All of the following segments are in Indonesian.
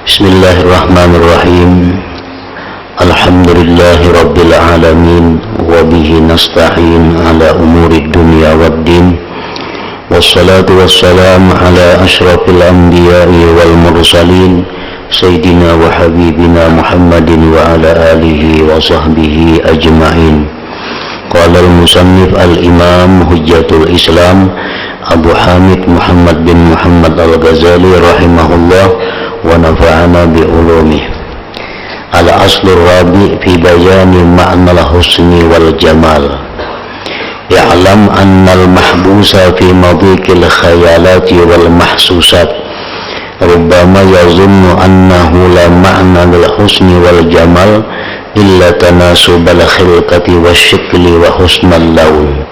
Bismillahirrahmanirrahim. Alhamdulillahi rabbil alamin. Wabihi nasta'in ala umuri dunya waddin. Wassalatu wassalamu ala ashrafil anbiya'i wal mursalin, Sayyidina wa habibina Muhammadin wa ala alihi wa sahbihi ajma'in. Qala al-musannif al-imam hujjatul islam Abu Hamid Muhammad bin Muhammad al-Ghazali rahimahullah wa nafa'ana bi ulumih. Al-aslur rabi' fi bayani ma'nal husni wal jamal. Ya'lam annal mahbusa fi madhiqil khayalati wal mahsusat rubbama yazunnu annahu la ma'na lil husni wal jamal illa tanasubal khilqati wasyikli wa husnal lawn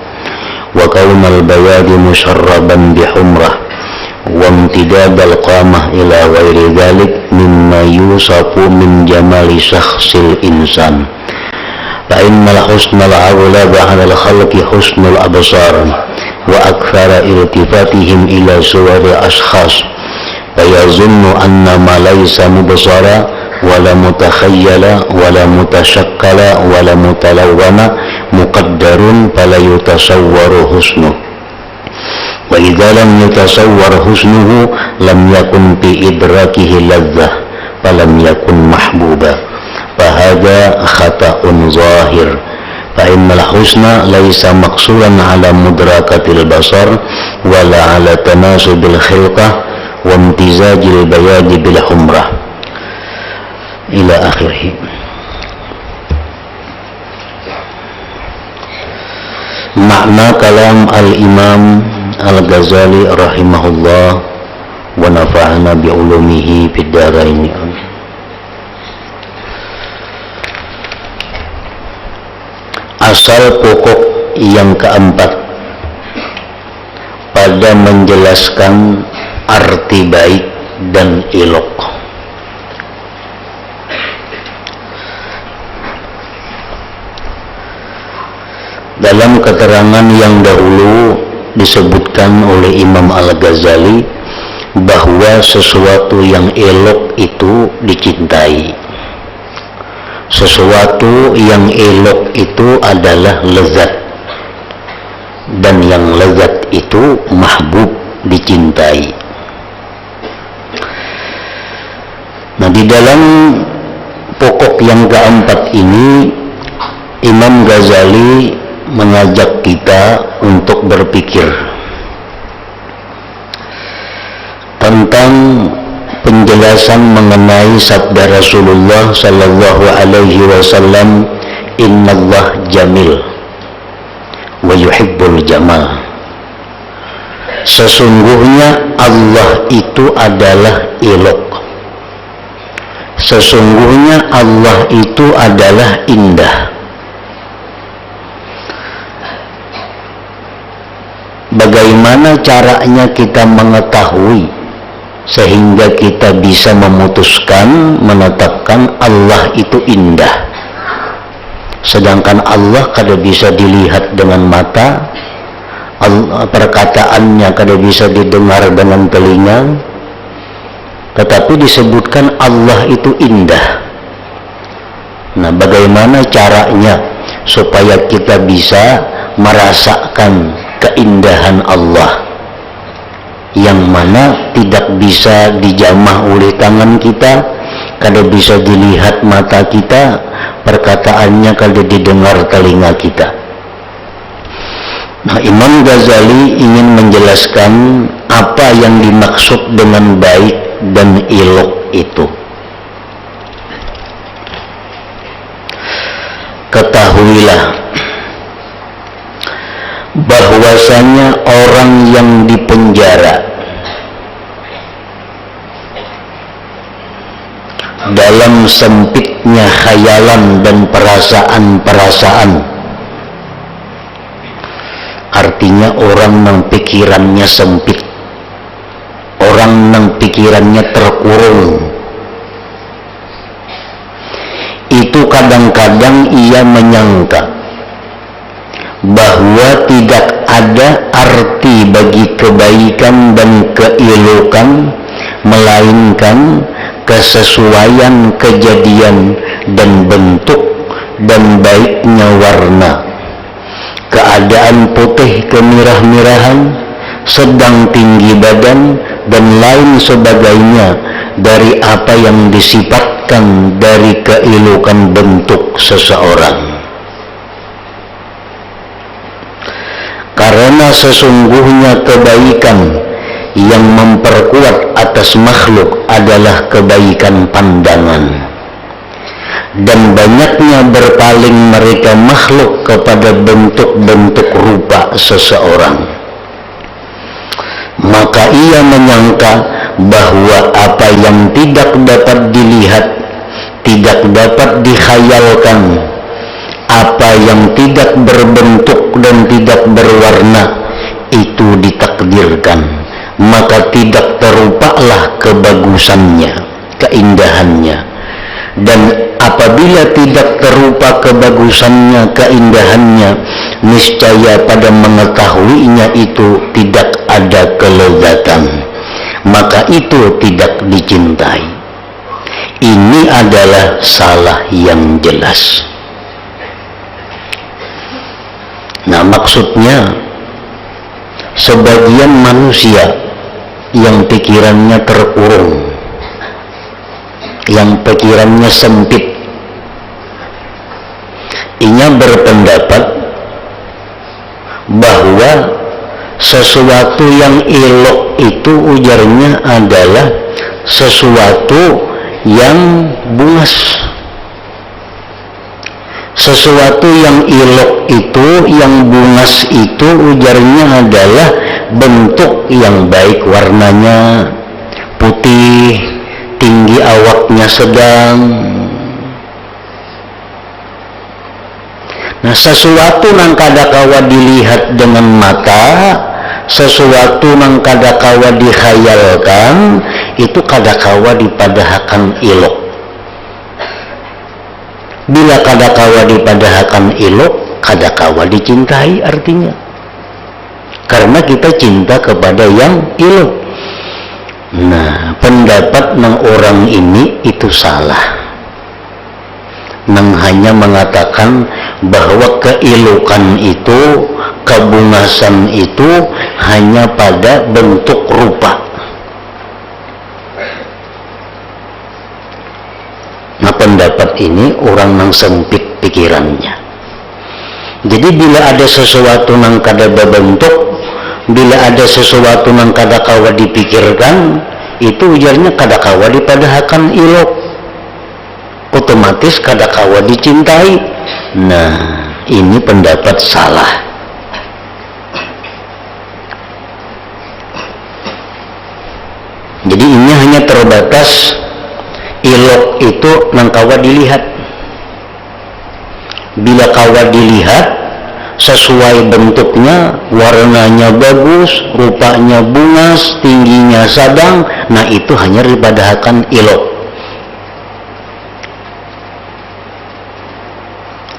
wa kaunal bayadi musharraban bihumrah wa imtidadal qamah ila ghairi dhalik mimma yusafu min jamali syakhsil insan. Fa innal husnal awla ba'dal khalqi husnul absar wa akthara iltifatihim ila suwari ashkhas wa yazunnu anna ma laysa mubsara wala mutakhayyala wala mutashakkala wala mutalawwana muqaddarun fala yutasawwaru husnuh. Wa idza lam yutasawwar husnuhu lam yakun fi idrakihi ladzah falam yakun mahbuba. Fahadha khata'un zahir. Fa innal husna laysa maqsuran ala mudrakatil basar wala ala tanasubil khilqah wa imtizajil bayadi bil humrah ila akhirih. Makna kalam al-imam al-Ghazali rahimahullah wa nafa'ana bi ulumihi fid dharain. Asal pokok yang keempat pada menjelaskan arti baik dan elok. Dalam keterangan yang dahulu disebutkan oleh Imam Al-Ghazali bahwa sesuatu yang elok itu dicintai. Sesuatu yang elok itu adalah lezat, dan yang lezat itu mahbub, dicintai. Nah, di dalam pokok yang keempat ini Imam Ghazali mengajak kita untuk berpikir tentang penjelasan mengenai sabda Rasulullah sallallahu alaihi wasallam, innallah jamil wa yuhibbul jamal. Sesungguhnya Allah itu adalah elok. Sesungguhnya Allah itu adalah indah. Bagaimana caranya kita mengetahui sehingga kita bisa memutuskan, menetapkan Allah itu indah, sedangkan Allah kada bisa dilihat dengan mata, perkataannya kada bisa didengar dengan telinga, tetapi disebutkan Allah itu indah. Nah, bagaimana caranya supaya kita bisa merasakan keindahan Allah yang mana tidak bisa dijamah oleh tangan kita, kada bisa dilihat mata kita, perkataannya kada didengar telinga kita. Nah, Imam Ghazali ingin menjelaskan apa yang dimaksud dengan baik dan elok itu. Ketahuilah bahwasanya orang yang dipenjara dalam sempitnya khayalan dan perasaan-perasaan, artinya orang yang pikirannya sempit, orang yang pikirannya terkurung, itu kadang-kadang ia menyangka bahwa tidak ada arti bagi kebaikan dan keelokan melainkan kesesuaian kejadian dan bentuk dan baiknya warna, keadaan putih kemirah-mirahan, sedang tinggi badan, dan lain sebagainya dari apa yang disifatkan dari keelokan bentuk seseorang. Karena sesungguhnya kebaikan yang memperkuat atas makhluk adalah kebaikan pandangan, dan banyaknya berpaling mereka makhluk kepada bentuk-bentuk rupa seseorang, maka ia menyangka bahwa apa yang tidak dapat dilihat, tidak dapat dikhayalkan, apa yang tidak berbentuk dan tidak berwarna itu ditakdirkan, maka tidak terupalah kebagusannya, keindahannya. Dan apabila tidak terupa kebagusannya, keindahannya, niscaya pada mengetahuinya itu tidak ada kelezatan, maka itu tidak dicintai. Ini adalah salah yang jelas. Nah, maksudnya sebagian manusia yang pikirannya terkurung, yang pikirannya sempit, ia berpendapat bahwa sesuatu yang elok itu ujarnya adalah sesuatu yang bungas. Sesuatu yang elok itu, yang bungas itu ujarnya adalah bentuk yang baik, warnanya putih, tinggi awaknya sedang. Nah, sesuatu nang kadakawa dilihat dengan mata, sesuatu nang kadakawa dikhayalkan, itu kadakawa dipadahakan elok. Bila kadakawa dipadahakan elok, kadakawa dicintai artinya. Karena kita cinta kepada yang elok. Nah, pendapat ng orang ini itu salah. Nang hanya mengatakan bahwa keelokan itu, kebungasan itu hanya pada bentuk rupa. Nah, pendapat ini orang nang sempit pikirannya. Jadi bila ada sesuatu nang kada berbentuk, bila ada sesuatu nang kada kawa dipikirkan, itu ujarnya kada kawa dipadahakan ilok, otomatis kada kawa dicintai. Nah, ini pendapat salah. Jadi ini hanya terbatas ilok itu nang kawa dilihat. Bila kawa dilihat sesuai bentuknya, warnanya bagus, rupanya bungas, tingginya sedang, nah itu hanya dipadahakan ilok.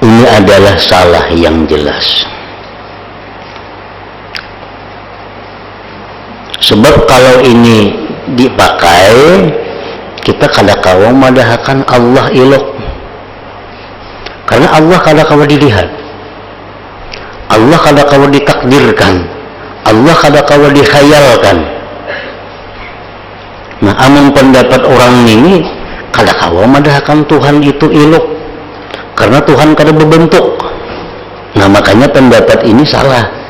Ini adalah salah yang jelas. Sebab kalau ini dipakai, kita kada kawa madahakan Allah ilok. Karena Allah kada kawa dilihat, Allah kada kawa ditakdirkan, Allah kada kawa dikhayalkan. Nah, amun pendapat orang ini kada kawa madahakan Tuhan itu ilok, karena Tuhan kada berbentuk. Nah, makanya pendapat ini salah.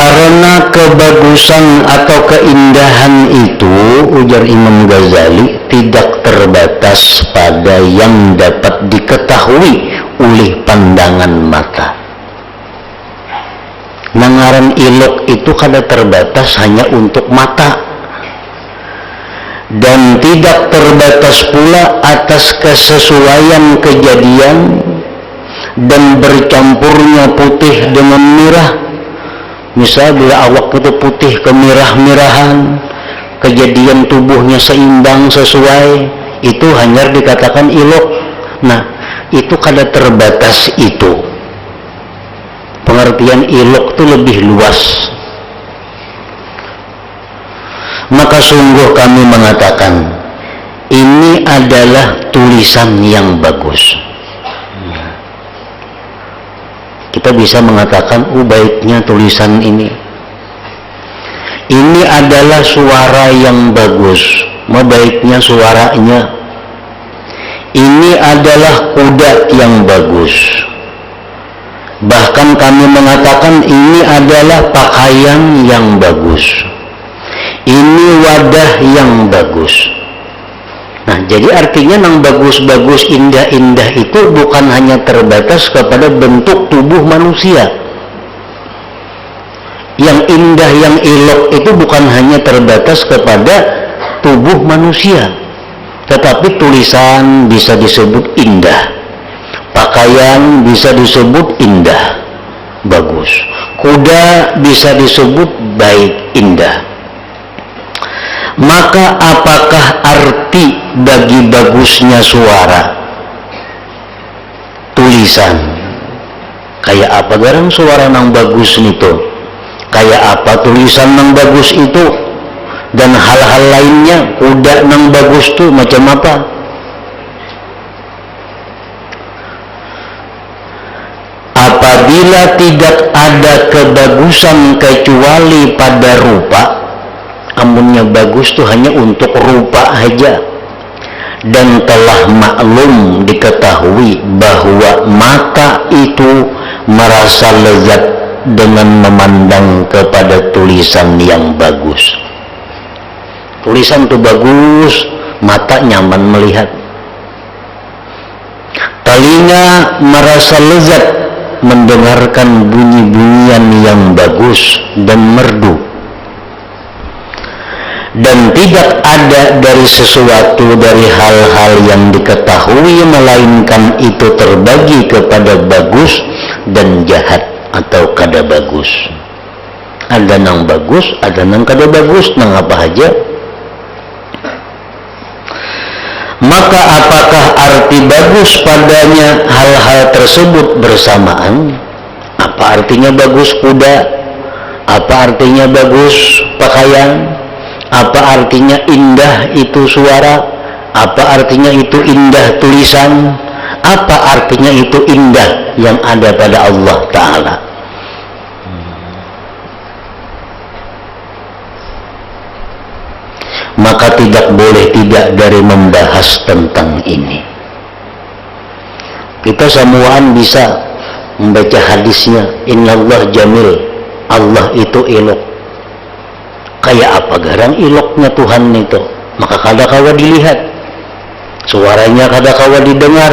Karena kebagusan atau keindahan itu, ujar Imam Ghazali, tidak terbatas pada yang dapat diketahui oleh pandangan mata. Nangaran ilok itu kada terbatas hanya untuk mata, dan tidak terbatas pula atas kesesuaian kejadian dan bercampurnya putih dengan merah. Misal bila awak itu putih kemirah-mirahan, kejadian tubuhnya seimbang sesuai, itu hanya dikatakan ilok. Nah, itu kada terbatas itu. Pengertian ilok itu lebih luas. Maka sungguh kami mengatakan ini adalah tulisan yang bagus. Kita bisa mengatakan, baiknya tulisan ini adalah suara yang bagus, baiknya suaranya. Ini adalah kuda yang bagus. Bahkan kami mengatakan ini adalah pakaian yang bagus. Ini wadah yang bagus. Nah, jadi artinya yang bagus-bagus, indah-indah itu bukan hanya terbatas kepada bentuk tubuh manusia. Yang indah, yang elok itu bukan hanya terbatas kepada tubuh manusia, tetapi tulisan bisa disebut indah, pakaian bisa disebut indah, bagus, kuda bisa disebut baik, indah. Maka apakah arti bagi bagusnya suara, tulisan? Kayak apa garang suara nang bagus itu? Kayak apa tulisan nang bagus itu? Dan hal-hal lainnya, kuda nang bagus tuh macam apa? Apabila tidak ada kebagusan kecuali pada rupa, amunnya bagus tuh hanya untuk rupa aja, dan telah maklum diketahui bahwa mata itu merasa lezat dengan memandang kepada tulisan yang bagus. Tulisan itu bagus, mata nyaman melihat. Telinga merasa lezat mendengarkan bunyi-bunyian yang bagus dan merdu. Dan tidak ada dari sesuatu dari hal-hal yang diketahui melainkan itu terbagi kepada bagus dan jahat atau kada bagus. Ada nang bagus, ada nang kada bagus, nang apa aja. Maka apakah arti bagus padanya hal-hal tersebut bersamaan? Apa artinya bagus kuda? Apa artinya bagus pakaian? Apa artinya indah itu suara? Apa artinya itu indah tulisan? Apa artinya itu indah yang ada pada Allah Ta'ala? Maka tidak boleh tidak dari membahas tentang ini. Kita semuaan bisa membaca hadisnya, Innallah jamil, Allah itu elok. Kayak apa garang iloknya Tuhan itu? Maka kada kawa dilihat, suaranya kada kawa didengar,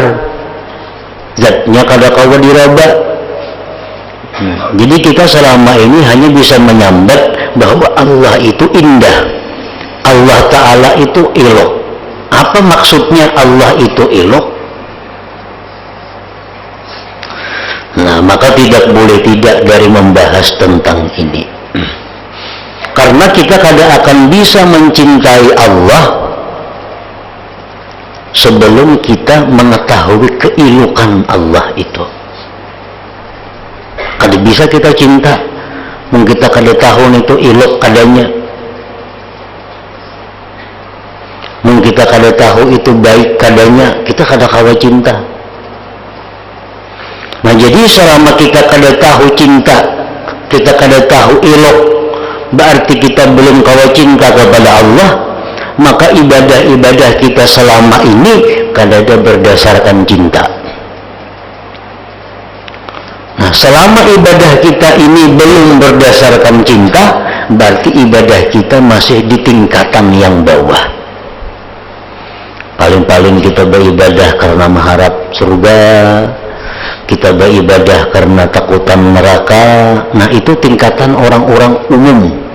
zatnya kada kawa diraba. Jadi kita selama ini hanya bisa menyambat bahwa Allah itu indah, Allah Ta'ala itu elok. Apa maksudnya Allah itu elok? Nah, maka tidak boleh tidak dari membahas tentang ini. Karena kita kada akan bisa mencintai Allah sebelum kita mengetahui keelokan Allah itu. Kada bisa kita cinta mungkin kita kada tahu itu elok kadanya, mungkin kita kada tahu itu baik kadanya, kita kada kawa cinta. Nah, jadi selama kita kada tahu cinta, kita kada tahu elok, berarti kita belum kawa cinta kepada Allah. Maka ibadah-ibadah kita selama ini kadada berdasarkan cinta. Nah, selama ibadah kita ini belum berdasarkan cinta, berarti ibadah kita masih di tingkatan yang bawah. Paling-paling kita beribadah karena mengharap surga, kita beribadah karena takutan neraka. Nah, itu tingkatan orang-orang umum.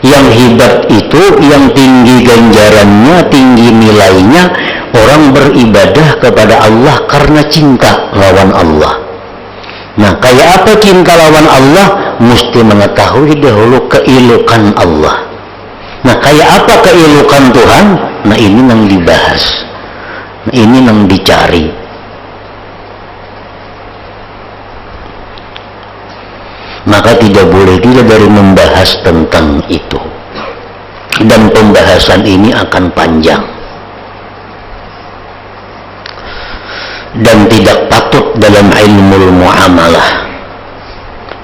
Yang hebat itu, yang tinggi ganjarannya, tinggi nilainya, orang beribadah kepada Allah karena cinta lawan Allah. Nah, kayak apa cinta lawan Allah? Mesti mengetahui dahulu keelokan Allah. Nah, kayak apa keelokan Tuhan? Nah, ini yang dibahas, nah, ini yang dicari. Maka tidak boleh tidak dari membahas tentang itu. dan pembahasan ini akan panjang dan tidak patut dalam ilmu muamalah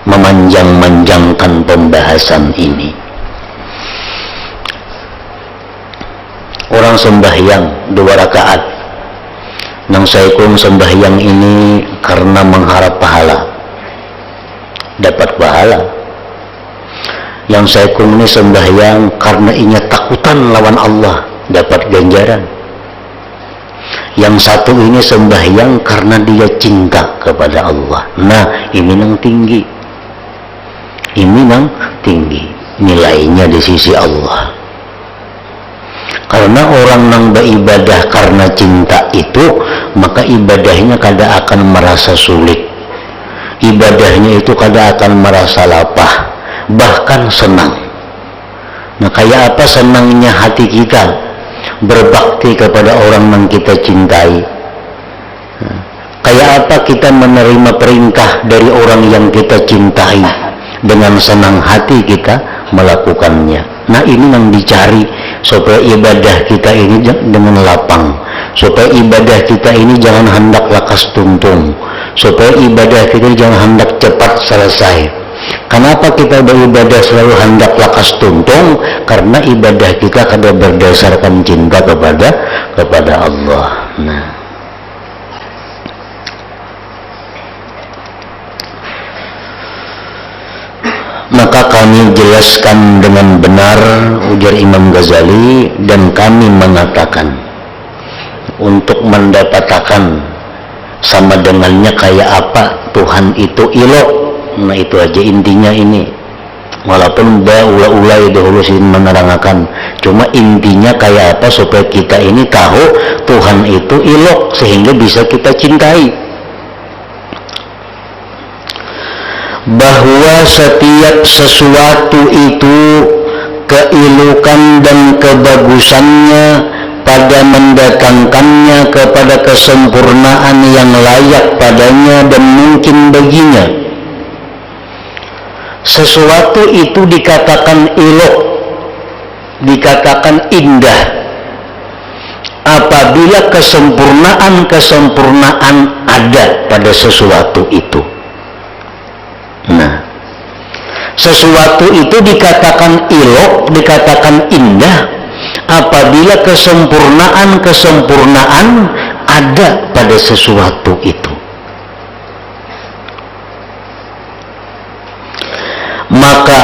memanjang-manjangkan pembahasan ini. Orang sembahyang 2 rakaat, nang saikung sembahyang ini karena mengharap pahala, dapat pahala. Yang saikung ini sembahyang karena ingat takutan lawan Allah, dapat ganjaran. Yang satu ini sembahyang karena dia cinta kepada Allah. Nah, ini yang tinggi. Ini yang tinggi nilainya di sisi Allah. Karena orang yang beribadah karena cinta itu, maka ibadahnya kadang akan merasa sulit. Ibadahnya itu kadang akan merasa lapah, bahkan senang. Nah, kayak apa senangnya hati kita berbakti kepada orang yang kita cintai? Kayak apa kita menerima perintah dari orang yang kita cintai, dengan senang hati kita melakukannya. Nah, ini yang dicari supaya ibadah kita ini dengan lapang, supaya ibadah kita ini jangan hendak lakas tuntung, supaya ibadah kita jangan hendak cepat selesai. Kenapa kita beribadah selalu hendak lakas tuntung? Karena ibadah kita kadang berdasarkan cinta kepada Allah. Nah, maka kami jelaskan dengan benar, ujar Imam Ghazali, dan kami mengatakan untuk mendapatkan sama dengannya kayak apa Tuhan itu ilok. Nah, itu aja intinya ini. Walaupun ula-ula dahulu sih menerangkan, cuma intinya kayak apa supaya kita ini tahu Tuhan itu ilok sehingga bisa kita cintai. Bahwa setiap sesuatu itu keilukan dan kebagusannya pada mendatangkannya kepada kesempurnaan yang layak padanya dan mungkin baginya. Sesuatu itu dikatakan ilok, dikatakan indah apabila kesempurnaan ada pada sesuatu itu. Nah, sesuatu itu dikatakan ilok, dikatakan indah apabila kesempurnaan ada pada sesuatu itu. Maka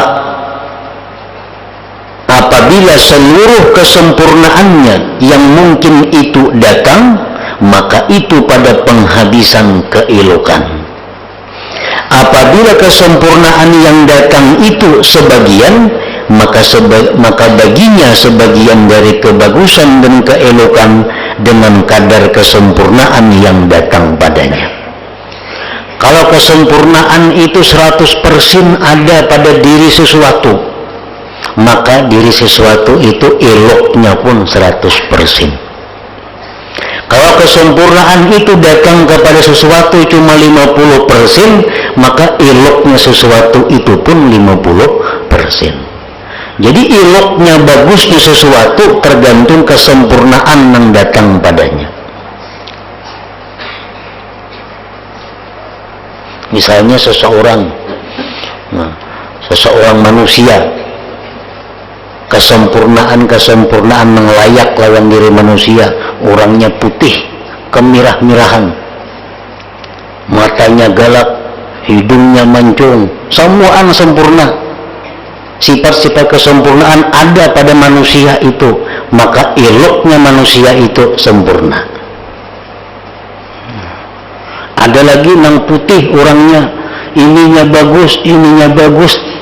apabila seluruh kesempurnaannya yang mungkin itu datang, maka itu pada penghabisan keilokan. Apabila kesempurnaan yang datang itu sebagian, maka baginya sebagian dari kebagusan dan keelokan dengan kadar kesempurnaan yang datang padanya. Kalau kesempurnaan itu 100% ada pada diri sesuatu, maka diri sesuatu itu eloknya pun 100%. Kalau kesempurnaan itu datang kepada sesuatu cuma 50%, maka eloknya sesuatu itu pun 50%. Jadi eloknya bagusnya sesuatu tergantung kesempurnaan yang datang padanya. Misalnya seseorang manusia, kesempurnaan yang layak lawan diri manusia, orangnya putih, kemirah-mirahan, matanya galak, hidungnya mancung, semuaan sempurna. Sifat-sifat kesempurnaan ada pada manusia itu, maka eloknya manusia itu sempurna. Ada lagi yang putih orangnya, ininya bagus,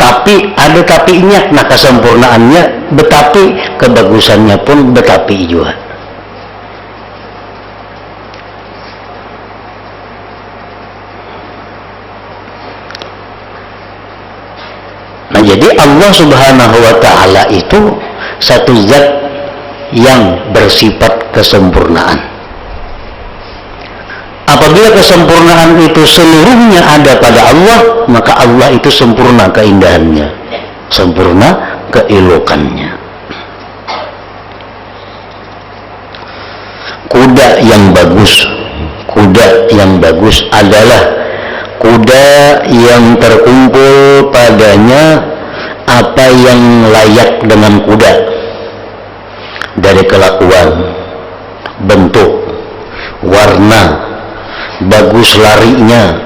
tapi ada tapinya. Nah, kesempurnaannya betapi, kebagusannya pun betapi juga. Nah, jadi Allah Subhanahu wa Ta'ala itu satu zat yang bersifat kesempurnaan. Apabila kesempurnaan itu seluruhnya ada pada Allah, maka Allah itu sempurna keindahannya, sempurna keelokannya. kuda yang bagus adalah kuda yang terkumpul padanya apa yang layak dengan kuda dari kelakuan, bentuk, warna, bagus larinya,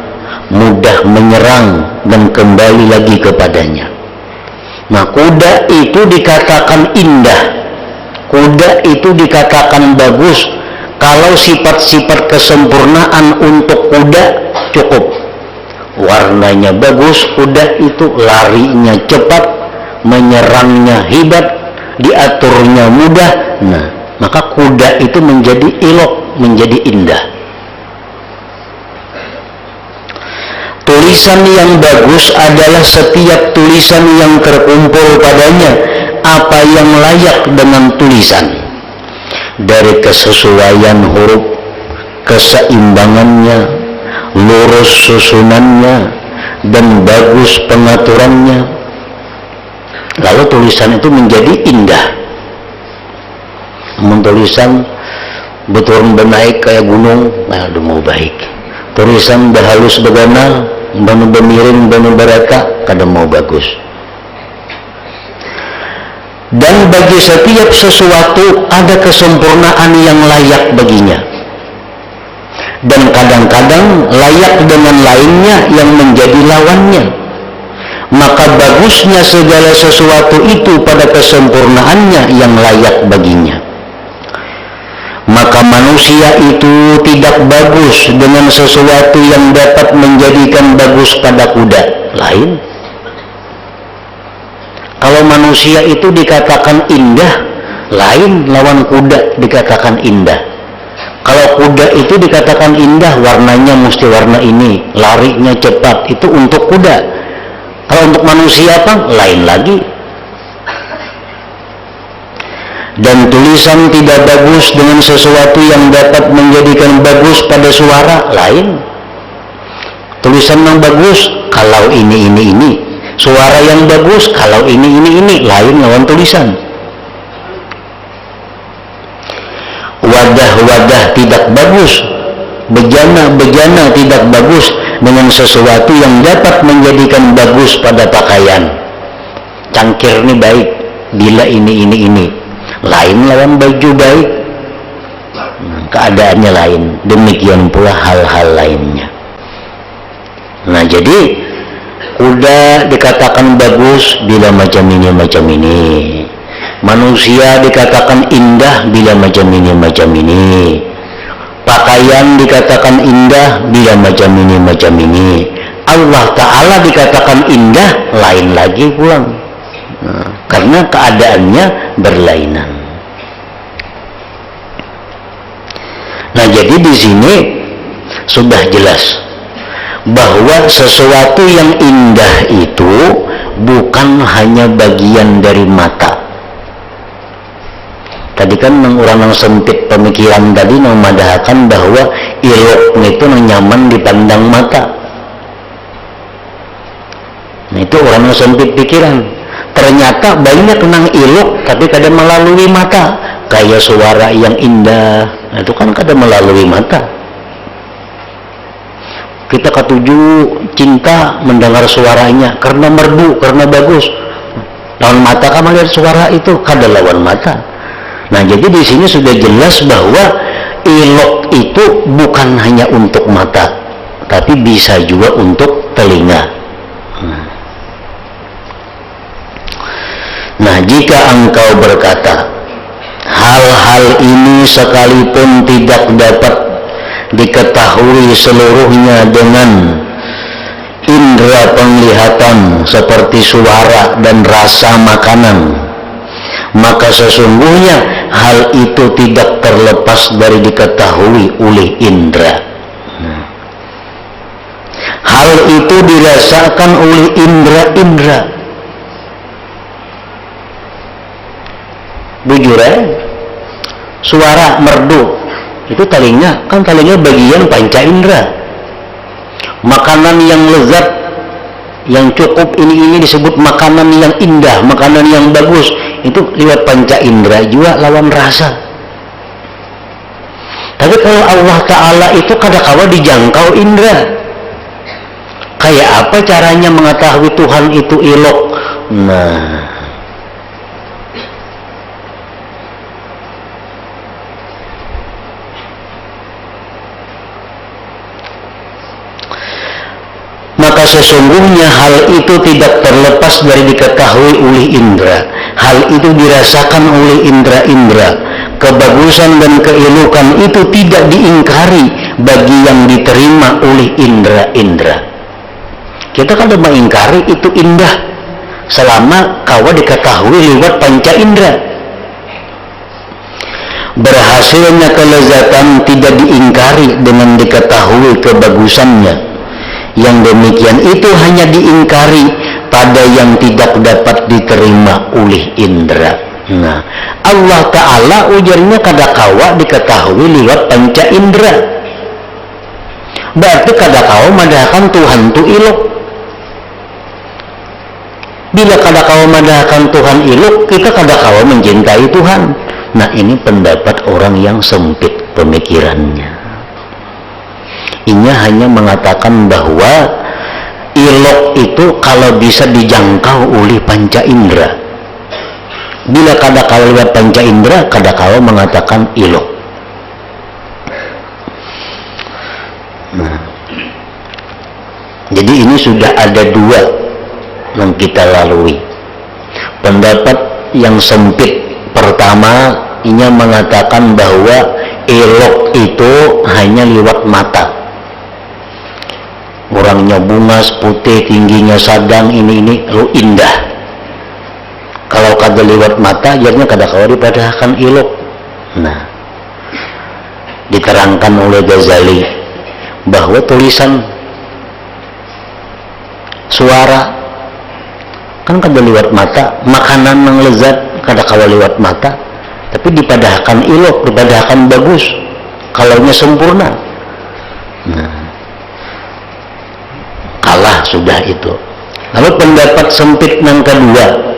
mudah menyerang dan kembali lagi kepadanya. Nah, kuda itu dikatakan indah, kuda itu dikatakan bagus kalau sifat-sifat kesempurnaan untuk kuda cukup. Warnanya bagus, kuda itu larinya cepat, menyerangnya hebat, diaturnya mudah. Nah, maka kuda itu menjadi elok, menjadi indah. Tulisan yang bagus adalah setiap tulisan yang terkumpul padanya apa yang layak dengan tulisan, dari kesesuaian huruf, keseimbangannya, lurus susunannya, dan bagus pengaturannya. Lalu tulisan itu menjadi indah. Tulisan betul benaik kayak gunung, nah udah mau baik. Tulisan bahalus begana, banu bemiring, banu baraka, kadang mau bagus. Dan bagi setiap sesuatu ada kesempurnaan yang layak baginya. Dan kadang-kadang layak dengan lainnya yang menjadi lawannya. Maka bagusnya segala sesuatu itu pada kesempurnaannya yang layak baginya. Maka manusia itu tidak bagus dengan sesuatu yang dapat menjadikan bagus pada kuda lain. Kalau manusia itu dikatakan indah, lain lawan kuda dikatakan indah. Kalau kuda itu dikatakan indah, warnanya mesti warna ini, larinya cepat, itu untuk kuda. Kalau untuk manusia apa? Lain lagi. Dan tulisan tidak bagus dengan sesuatu yang dapat menjadikan bagus pada suara lain. Tulisan yang bagus kalau ini. Suara yang bagus kalau ini lain lawan tulisan. Wadah tidak bagus, bejana tidak bagus dengan sesuatu yang dapat menjadikan bagus pada pakaian. Cangkir ini baik bila ini lain lawan baju baik. Keadaannya lain, demikian pula hal-hal lainnya. Nah, jadi kuda dikatakan bagus bila macam ini. Manusia dikatakan indah bila macam ini. Pakaian dikatakan indah bila macam ini. Allah Ta'ala dikatakan indah lain lagi pulang. Nah, karena keadaannya berlainan. Nah, jadi di sini sudah jelas bahwa sesuatu yang indah itu bukan hanya bagian dari mata. Tadi kan orang yang sempit pemikiran tadi memadahkan bahwa ilok itu nyaman dipandang mata. Nah, itu orang yang sempit pikiran. Ternyata banyak nang ilok tapi kadang melalui mata. Kayak suara yang indah, nah, itu kan kadang melalui mata. Kita ketuju cinta mendengar suaranya karena merdu, karena bagus. Lawan mata kan melihat suara itu kadang lawan mata. Nah, jadi di sini sudah jelas bahwa ilok itu bukan hanya untuk mata, tapi bisa juga untuk telinga. Nah, jika engkau berkata, hal-hal ini sekalipun tidak dapat diketahui seluruhnya dengan indera penglihatan seperti suara dan rasa makanan, maka sesungguhnya hal itu tidak terlepas dari diketahui oleh indera. Hal itu dirasakan oleh indera-indera. Bujur suara merdu itu telinga, kan telinga bagian panca indera. Makanan yang lezat, yang cukup, ini disebut makanan yang indah, makanan yang bagus, itu lewat panca indera juga lawan rasa. Tapi kalau Allah Ta'ala itu kadakawa dijangkau indera. Kayak apa caranya mengetahui Tuhan itu ilok? Nah, maka sesungguhnya hal itu tidak terlepas dari diketahui oleh indera. Hal itu dirasakan oleh indera-indera. Kebagusan dan keelokan itu tidak diingkari bagi yang diterima oleh indera-indera. Kita kan mengingkari itu indah selama kawa diketahui lewat panca indera. Berhasilnya kelezatan tidak diingkari dengan diketahui kebagusannya. Yang demikian itu hanya diingkari pada yang tidak dapat diterima oleh indera. Nah, Allah Ta'ala ujarnya kadakawa diketahui lewat panca indera. Berarti kadakawa madahkan Tuhan itu ilok. Bila kadakawa madahkan Tuhan ilok, kita kadakawa mencintai Tuhan. Nah, ini pendapat orang yang sempit pemikirannya. Inya hanya mengatakan bahwa ilok itu kalau bisa dijangkau oleh panca indera. Bila kadakawa lewat panca indera, kadakawa mengatakan ilok. Nah, jadi ini sudah ada dua yang kita lalui. Pendapat yang sempit pertama, inya mengatakan bahwa ilok itu hanya lewat mata. Orangnya bungas, putih, tingginya sadang, ini lu indah. Kalau kada lewat mata, jadinya kadakawa dipadahkan ilok. Nah, diterangkan oleh Ghazali bahwa tulisan suara kan kada lewat mata, makanan yang lezat kadakawa lewat mata, tapi dipadahkan ilok, dipadahkan bagus, kalaunya sempurna. Nah, kalah sudah itu. Lalu pendapat sempit yang kedua,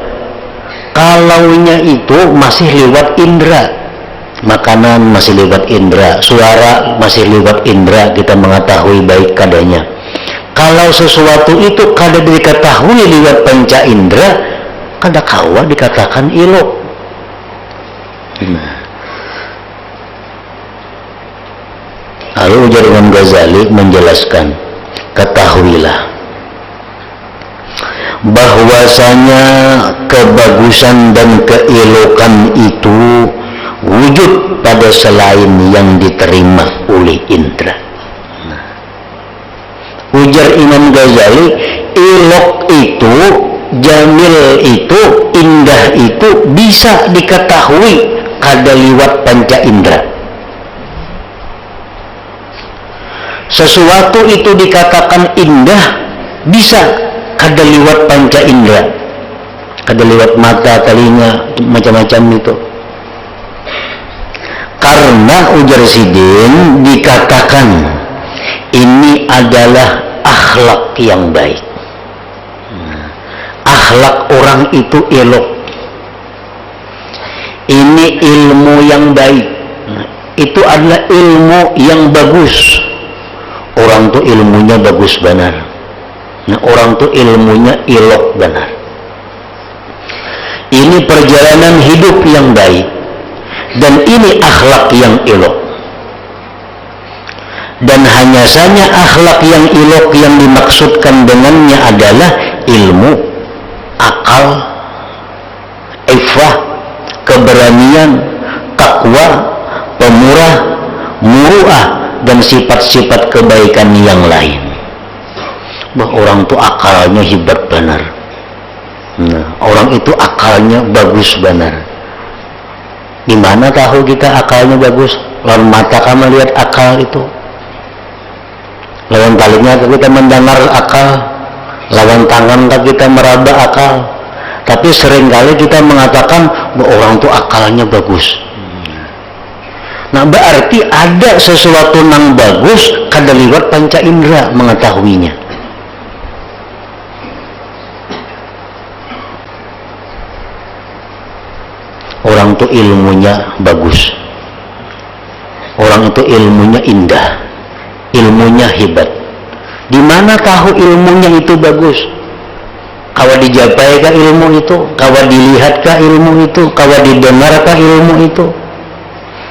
kalaunya itu masih lewat indera, makanan masih lewat indera, suara masih lewat indera, kita mengetahui baik kadanya. Kalau sesuatu itu kada diketahui lewat panca indera, kadakawa dikatakan ilok. Nah, lalu ujar Imam Ghazali menjelaskan, ketahuilah bahwasanya kebagusan dan keelokan itu wujud pada selain yang diterima oleh indera. Nah, ujar Imam Ghazali, ilok itu, jamil itu, indah itu bisa diketahui kada liwat panca indera. Sesuatu itu dikatakan indah bisa kada liwat panca indera, kada liwat mata, telinga, macam-macam itu. Karena ujar Sidin dikatakan ini adalah akhlak yang baik. Akhlak orang itu elok. Ini ilmu yang baik. Itu adalah ilmu yang bagus. Orang tuh ilmunya bagus benar. Nah, orang tuh ilmunya ilok benar. Ini perjalanan hidup yang baik. Dan ini akhlak yang ilok. Dan hanya saja akhlak yang ilok yang dimaksudkan dengannya adalah ilmu, akal, ifah, keberanian, takwa, pemurah, muruah, dan sifat-sifat kebaikan yang lain. Bahwa orang itu akalnya hebat benar. Nah, orang itu akalnya bagus benar. Gimana tahu kita akalnya bagus? Lawan mata kamu lihat akal itu. Lawan telinga kita mendengar akal. Lawan tangan kita meraba akal. Tapi seringkali kita mengatakan bahwa orang itu akalnya bagus. Nah, berarti ada sesuatu yang bagus kada liwat panca indera mengetahuinya. Orang itu ilmunya bagus. orang itu ilmunya indah, ilmunya hebat. Di mana tahu ilmunya itu bagus? Kawa dijapai kah ilmu itu? Kawa dilihat kah ilmu itu? Kawa didengar kah ilmu itu?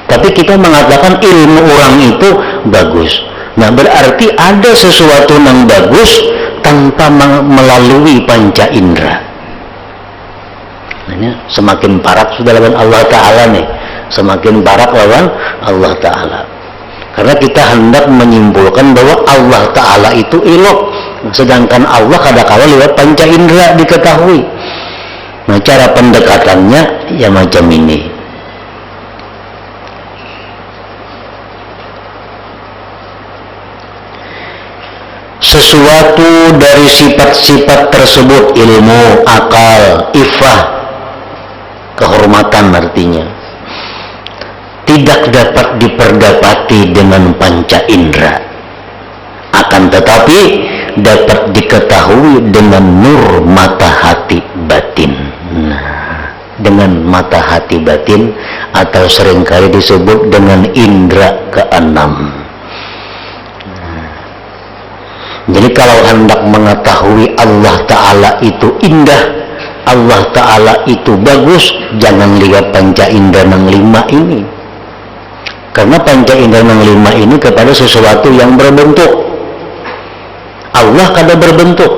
Tapi kita mengatakan ilmu orang itu bagus. Nah, berarti ada sesuatu yang bagus tanpa melalui panca indera. Nah, semakin parak sudah lawan Allah Ta'ala nih, semakin parak lawan Allah Ta'ala. Karena kita hendak menyimpulkan bahwa Allah Ta'ala itu ilok, sedangkan Allah kadang-kala lewat panca indera diketahui. Nah, cara pendekatannya ya macam ini. Sesuatu dari sifat-sifat tersebut, ilmu, akal, ifah, kehormatan artinya, tidak dapat diperdapati dengan panca indera, akan tetapi dapat diketahui dengan nur mata hati batin. Nah, dengan mata hati batin, atau seringkali disebut dengan indera keenam. Jadi kalau hendak mengetahui Allah Ta'ala itu indah, Allah Ta'ala itu bagus, jangan lihat panca indera yang 5 ini. Karena panca indera yang 5 ini kepada sesuatu yang berbentuk. Allah kada berbentuk.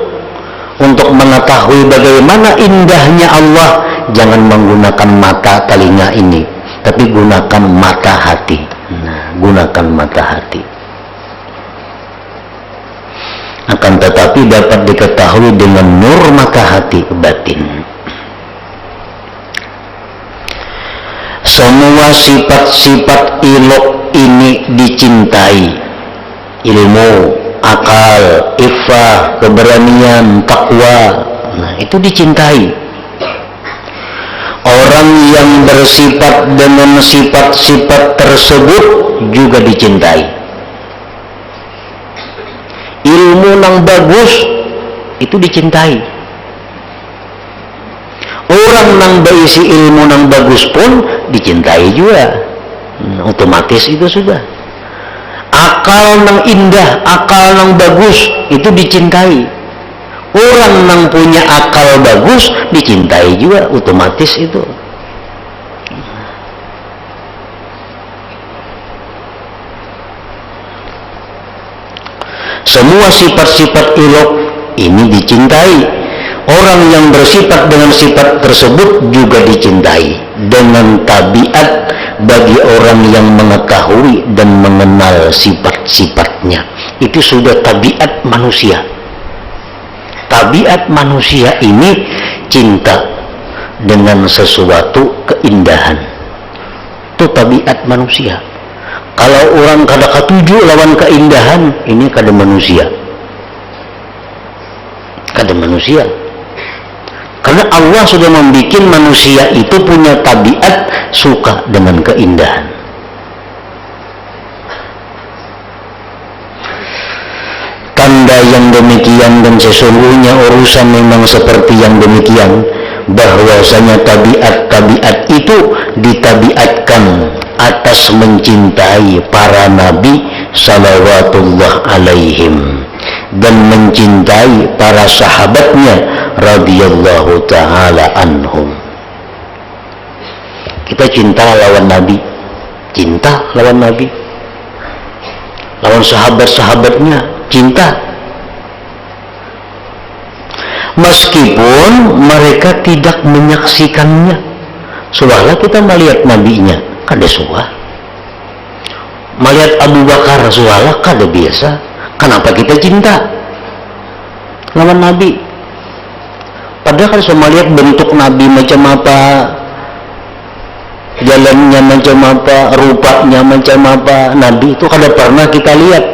Untuk mengetahui bagaimana indahnya Allah, jangan menggunakan mata telinga ini, tapi gunakan mata hati. Nah, gunakan mata hati. Akan tetapi dapat diketahui dengan nur mata hati batin. Semua sifat-sifat ilok ini dicintai. Ilmu, akal, ifah, keberanian, takwa, nah itu dicintai. Orang yang bersifat dengan sifat-sifat tersebut juga dicintai. Ilmu yang bagus itu dicintai. Orang yang berisi ilmu yang bagus pun dicintai juga. Otomatis itu sudah. Akal yang indah, akal yang bagus itu dicintai. Orang yang punya akal bagus dicintai juga, otomatis itu. Semua sifat-sifat ilok ini dicintai. Orang yang bersifat dengan sifat tersebut juga dicintai. Dengan tabiat bagi orang yang mengetahui dan mengenal sifat-sifatnya. Itu sudah tabiat manusia. Tabiat manusia ini cinta dengan sesuatu keindahan. Itu tabiat manusia. Kalau orang kada ketujuh lawan keindahan, ini kada manusia. Kada manusia. Karena Allah sudah membuat manusia itu punya tabiat suka dengan keindahan. Tanda yang demikian dan sesungguhnya urusan memang seperti yang demikian, bahwasanya tabiat-tabiat itu ditabiatkan atas mencintai para nabi salawatullah alaihim dan mencintai para sahabatnya radhiyallahu ta'ala anhum. Kita cinta lawan nabi, cinta lawan nabi, lawan sahabat-sahabatnya cinta, meskipun mereka tidak menyaksikannya. Soalnya kita melihat nabinya kada suah, melihat Abu Bakar sualah kada biasa. Kenapa kita cinta lawan nabi? Padahal kalau saya melihat bentuk nabi macam apa, jalannya macam apa, rupanya macam apa, nabi itu kada pernah kita lihat.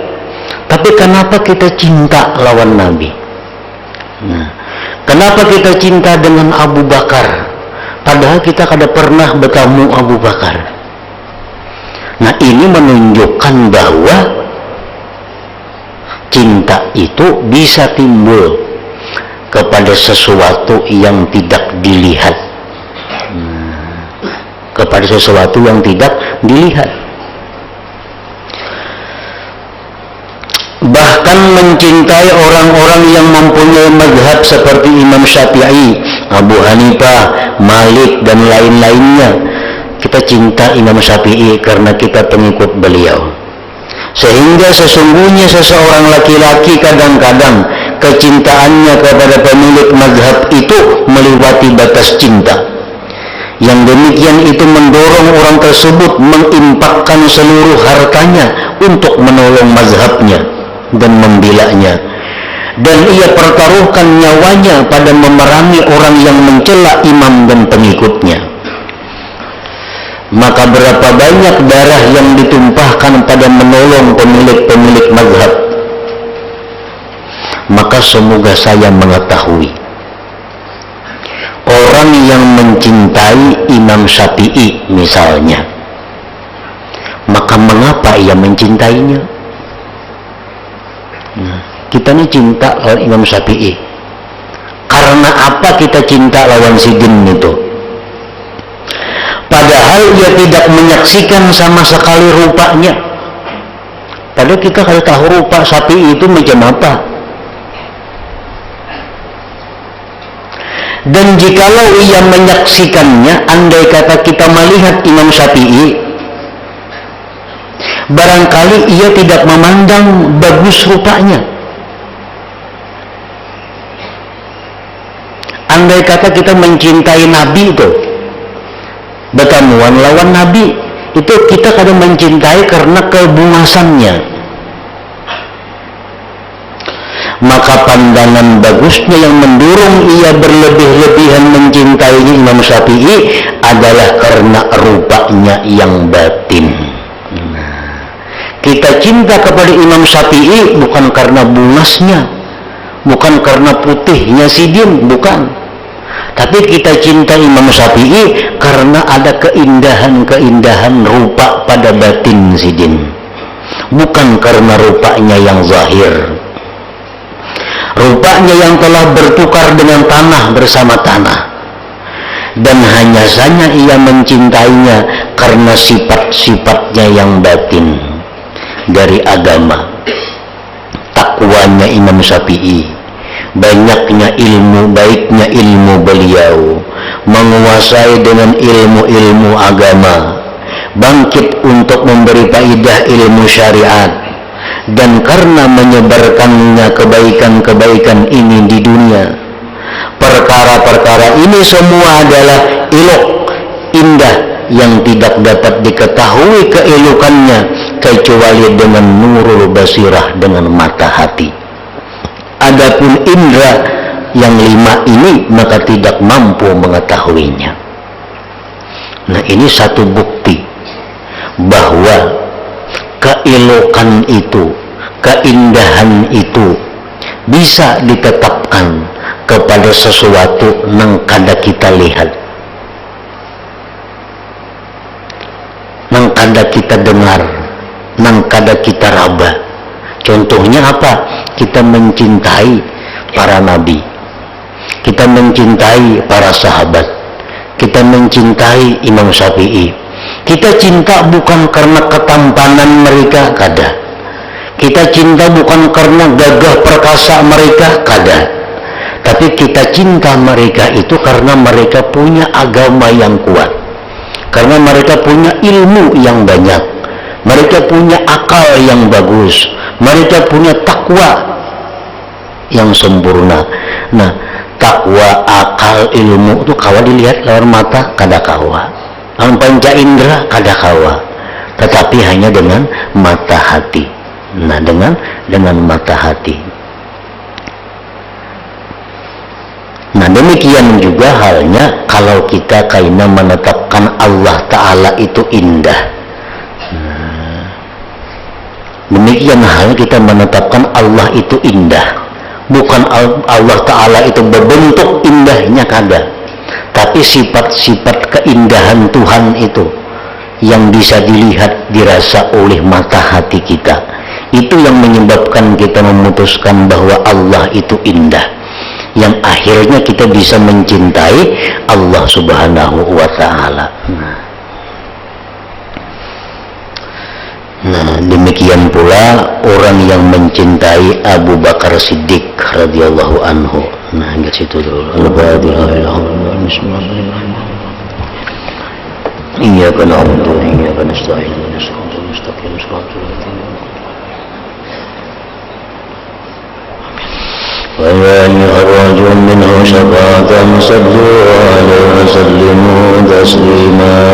Tapi kenapa kita cinta lawan nabi? Nah, kenapa kita cinta dengan Abu Bakar? Padahal kita kada pernah bertemu Abu Bakar. Nah, ini menunjukkan bahwa cinta itu bisa timbul kepada sesuatu yang tidak dilihat. Kepada sesuatu yang tidak dilihat. bahkan mencintai orang-orang yang mempunyai mazhab seperti Imam Syafi'i, Abu Hanifah, Malik dan lain-lainnya. Kita cinta Imam Syafi'i karena kita pengikut beliau. Sehingga sesungguhnya seseorang laki-laki kadang-kadang kecintaannya kepada pemilik mazhab itu melewati batas cinta. Yang demikian itu mendorong orang tersebut menginfakkan seluruh hartanya untuk menolong mazhabnya dan membelanya. Dan ia pertaruhkan nyawanya pada memerangi orang yang mencela imam dan pengikutnya. Maka berapa banyak darah yang ditumpahkan pada menolong pemilik-pemilik mazhab. Maka semoga saya mengetahui, orang yang mencintai Imam Syafi'i misalnya, maka mengapa ia mencintainya? Nah, kita ini cinta lawan Imam Syafi'i. Karena apa kita cinta lawan Sidin itu? Padahal ia tidak menyaksikan sama sekali rupanya. Padahal kita kalau tahu rupa Syafi'i itu macam apa. Dan jikalau ia menyaksikannya, andai kata kita melihat Imam Syafi'i, barangkali ia tidak memandang bagus rupanya. Andai kata kita mencintai Nabi itu, bertemuan lawan Nabi, itu kita kadang mencintai karena kebungasannya. Maka pandangan bagusnya yang mendorong ia berlebih-lebihan mencintai Imam Syafi'i adalah karena rupanya yang batin. Nah, kita cinta kepada Imam Syafi'i bukan karena bungasnya, bukan karena putihnya Sidin, bukan. Tapi kita cinta Imam Syafi'i karena ada keindahan-keindahan rupa pada batin Sidin, bukan karena rupanya yang zahir. Rupanya yang telah bertukar dengan tanah bersama tanah. Dan hanya saja ia mencintainya karena sifat-sifatnya yang batin dari agama. Takwanya Imam Syafi'i, banyaknya ilmu, baiknya ilmu beliau, menguasai dengan ilmu-ilmu agama, bangkit untuk memberi faedah ilmu syariat. Dan karena menyebarkannya kebaikan-kebaikan ini di dunia, perkara-perkara ini semua adalah elok, indah, yang tidak dapat diketahui keelokannya kecuali dengan nurul basirah, dengan mata hati. Adapun indra yang 5 ini maka tidak mampu mengetahuinya. Nah, ini satu bukti bahwa keelokan itu, keindahan itu bisa ditetapkan kepada sesuatu nang kada kita lihat, nang kada kita dengar, nang kada kita raba. Contohnya apa? Kita mencintai para nabi, kita mencintai para sahabat, kita mencintai Imam Syafi'i. Kita cinta bukan karena ketampanan mereka, kada. Kita cinta bukan karena gagah perkasa mereka, kada. Tapi kita cinta mereka itu karena mereka punya agama yang kuat, karena mereka punya ilmu yang banyak, mereka punya akal yang bagus, mereka punya takwa yang sempurna. Nah, takwa, akal, ilmu itu kawa dilihat lawan mata, kada kawa. Ang panca indera kada kawa, tetapi hanya dengan mata hati. Nah, dengan mata hati. Nah, demikian juga halnya kalau kita kaina menetapkan Allah Ta'ala itu indah. Nah, demikian halnya kita menetapkan Allah itu indah. Bukan Allah Ta'ala itu berbentuk indahnya, kada. Tapi sifat-sifat keindahan Tuhan itu yang bisa dilihat, dirasa oleh mata hati kita, itu yang menyebabkan kita memutuskan bahwa Allah itu indah, yang akhirnya kita bisa mencintai Allah Subhanahu wa Ta'ala. Nah, demikian pula orang yang mencintai Abu Bakar Siddiq radhiyallahu anhu. Nah, hingga situ dulu. Iyyaka na'budu wa iyyaka nasta'in. Ihdinas mustaqim shiratal ladzina ويا أيها الرجل منه شفاعة صلوا عليه وسلموا تسليما